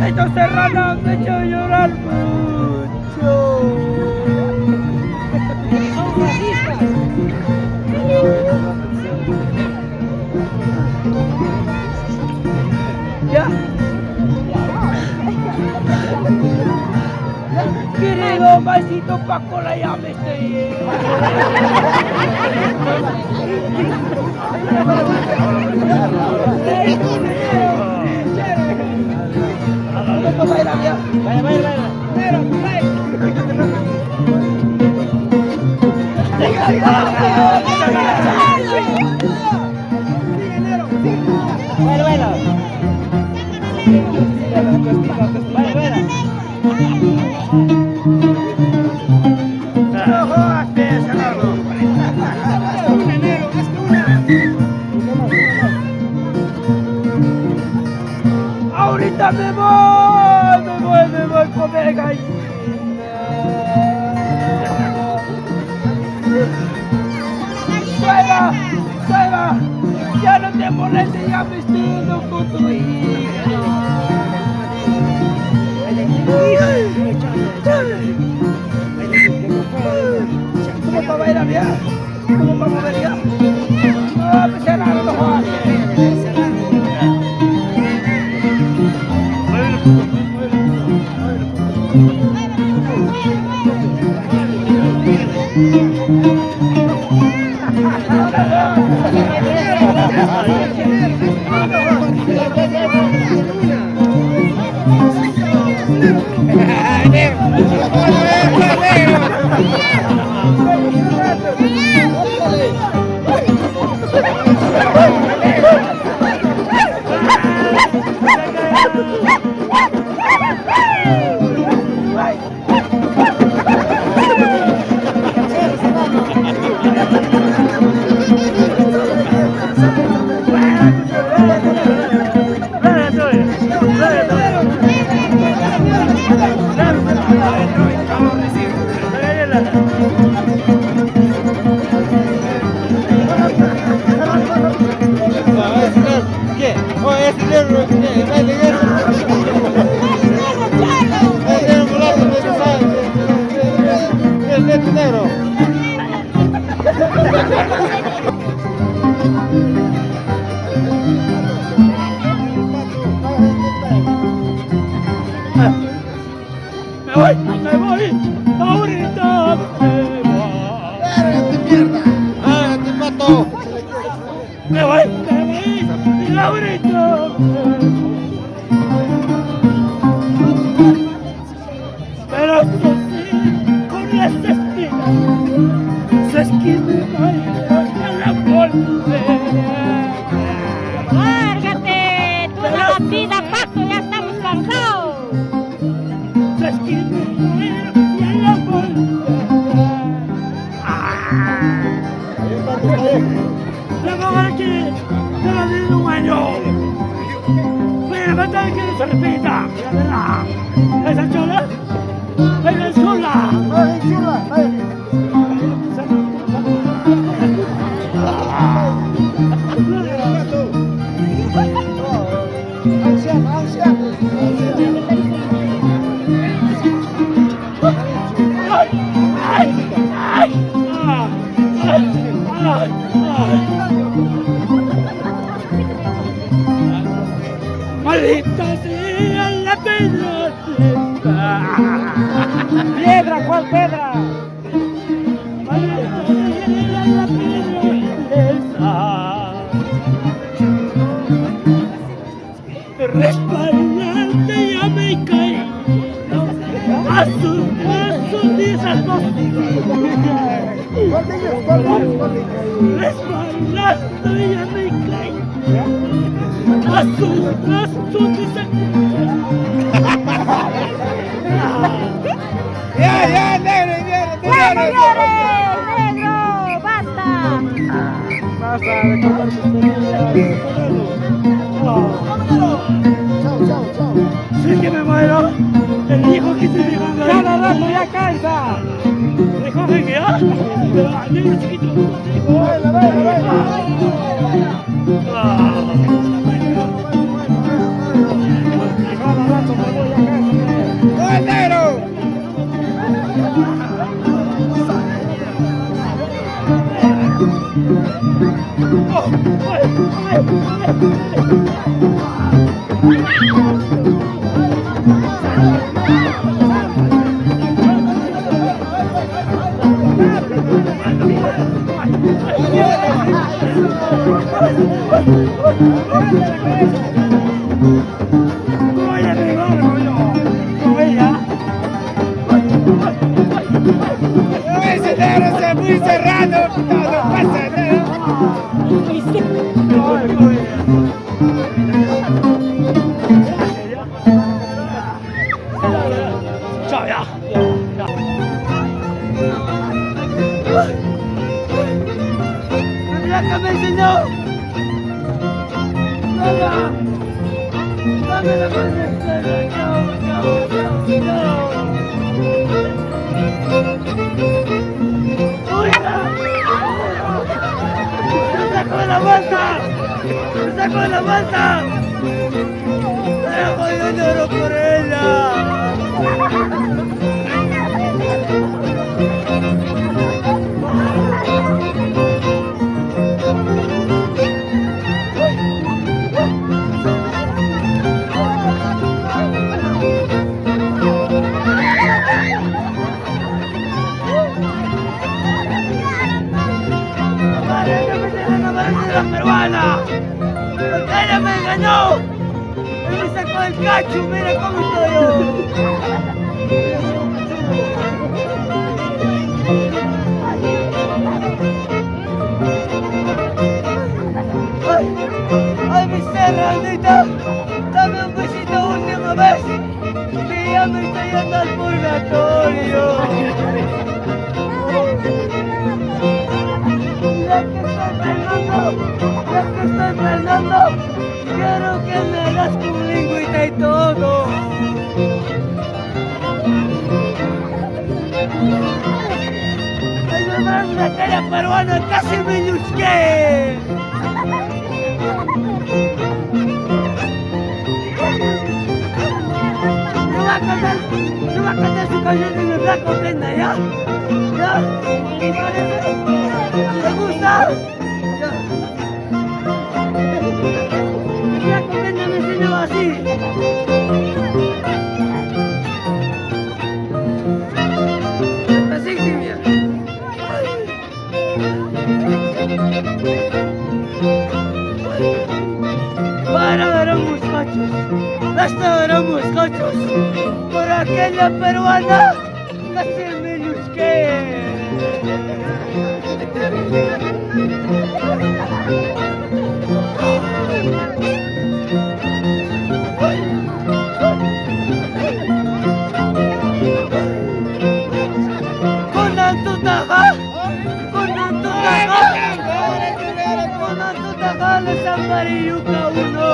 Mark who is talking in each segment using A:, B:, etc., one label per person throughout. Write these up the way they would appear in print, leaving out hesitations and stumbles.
A: Estos serranos me han hecho llorar mucho.
B: Son racistas.
A: Ya. Querido maicito Pacola, ya me estoy.
B: Vaya, vaya, vaya. Bueno, bueno. Vaya, vaya.
A: No jodas, Gerardo. Ahorita me voy a comer gallina. Sueva, ya no te molestes, ya me estoy yendo con tu hija. ¿Cómo para bailar ya? ¿Cómo para mover ya? No, pues Gerardo, no jodas.
C: ¿Qué? ¿O es negro? Es negro.
A: Me voy, ahorita me voy.
C: Te mato.
A: Me voy, y ahorita me voy. Pero eso sí, con las espinas, se esquiva a la volver.
D: ¡Lárgate! ¡Tú de la vida, Paco! ¡Ya estamos cansados!
A: Se esquiva a la volver. Luego aquí, te lo digo un año. Mira, me tengo que se repita. Esa chola, esa chola. Maldita sea la piedra.
B: ¿Piedra? ¿Cuál piedra?
A: Maldita sea la piedra. Respaldante ya me caí. A su dices dos. Respaldante ya me caí. A su dices.
C: Ya, negro,
D: ¡Ya, señores! ¡Negro! ¡Basta!
C: Basta de comer Chao.
A: Si es que me muero, el hijo que se me va a
B: Cada rato ya cansa.
A: recogen ya, pero al negro chiquito.
C: Baila. ¡Oh, el negro! Ese negro se muy cerrado, no pasa nada.
A: Chao, ya. Mira que me enseñó. Dame la mano. Chao, chao, chao, chao. ¡Me sacó de la vuelta! ¡Me sacó de la vuelta! ¡Pero yo lloro por ella! ¡La peruana! ¡Ella me engañó! ¡Él me sacó el cacho! ¡Mira cómo estoy yo! ¡Ay! ¡Ay, mi serranita! ¡Dame un besito última vez! ¡Que ya me estoy yendo al purgatorio! Ya que estoy Fernando, quiero que me hagas con lingüita y todo. Ayúdame, la cara peruana casi me lusqué. No va a cantar su canción en el Blanco Prenda, ¿ya? ¿Ya? ¿Te gusta? La comenda me enseñó así. Así, Silvia. Para éramos cachos. Hasta éramos cachos. Por aquella peruana casi me lusqué. Sambariyuka uno.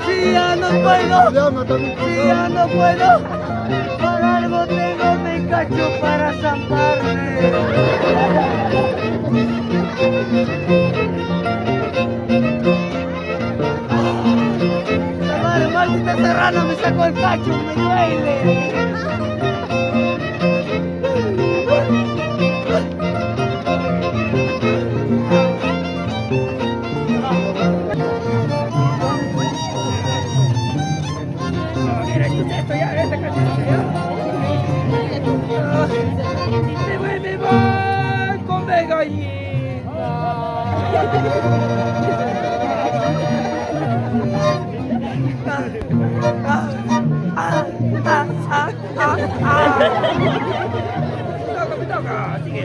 A: Si ya no puedo, por algo tengo mi cacho para zamparme. La maldita serrana me sacó el cacho, me duele. Me voy con gallina. Me toca, así que.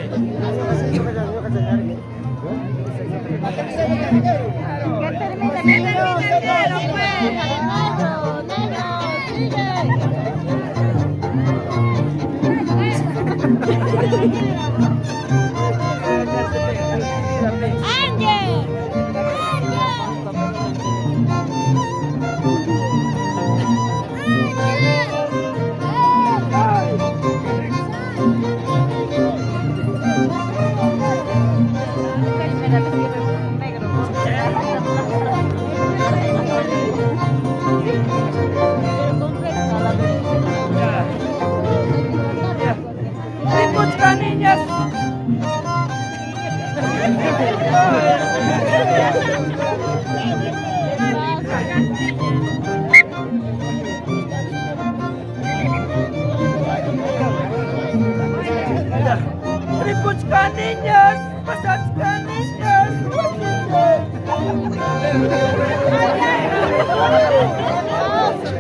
C: Ributkan niñas, pasatkan niñas.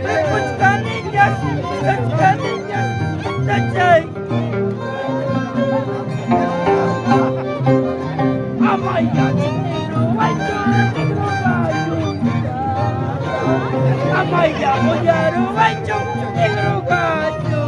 C: Ributkan niñas, pasatkan niñas. Dajay. Amaya, Amaya, Moyaru, Wancho, Negro Gacho,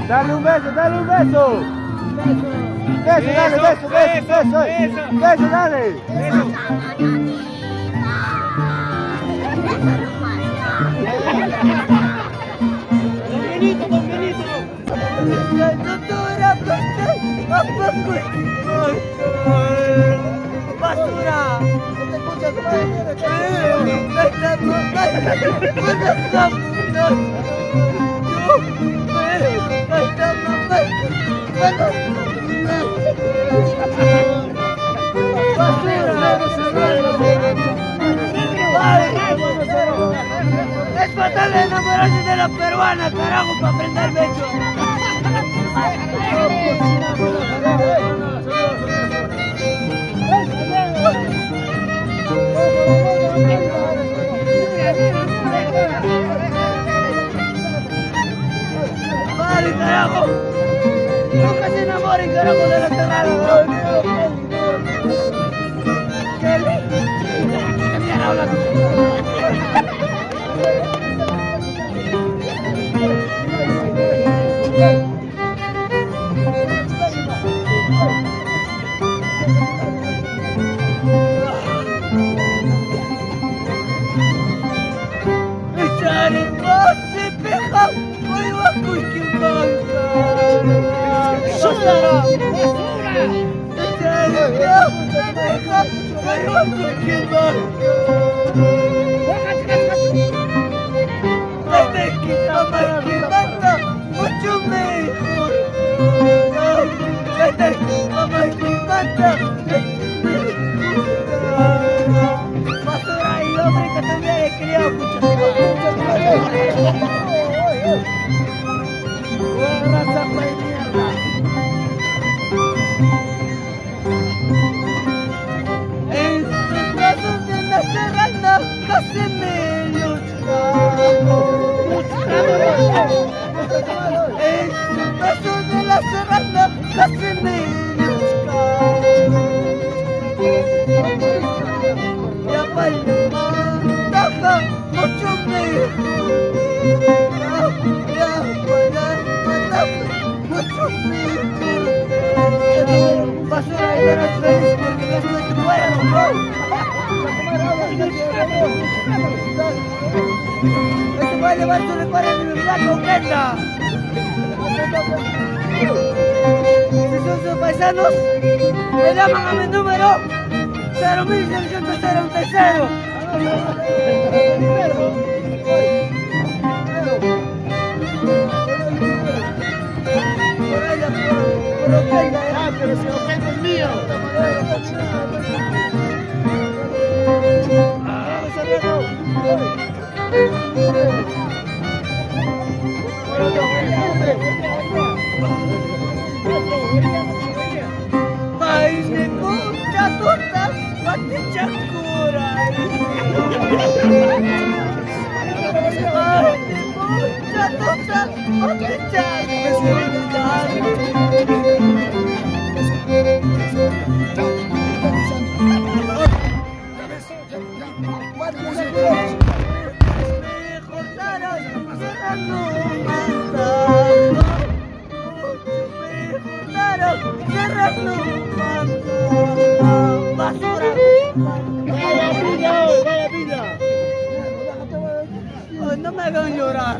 B: Dale un beso, dale un beso. Beso, dale, beso, beso, beso. Beso, dale.
C: Basura. la peruana, carajo, para aprender becho. Vale, carajo. Nunca se enamoren, carajo, de la cerrada. ¡Qué lindo! ¡Qué bien habla! Este va a llevar su recuerdo de mi flaco, Brenda. Si son sus paisanos, me llaman a mi número 01600.
B: Pero si ofende el mío.
C: Ay, me gusta torta, pati chakura. Ay, me gusta torta, pati no me hagan llorar.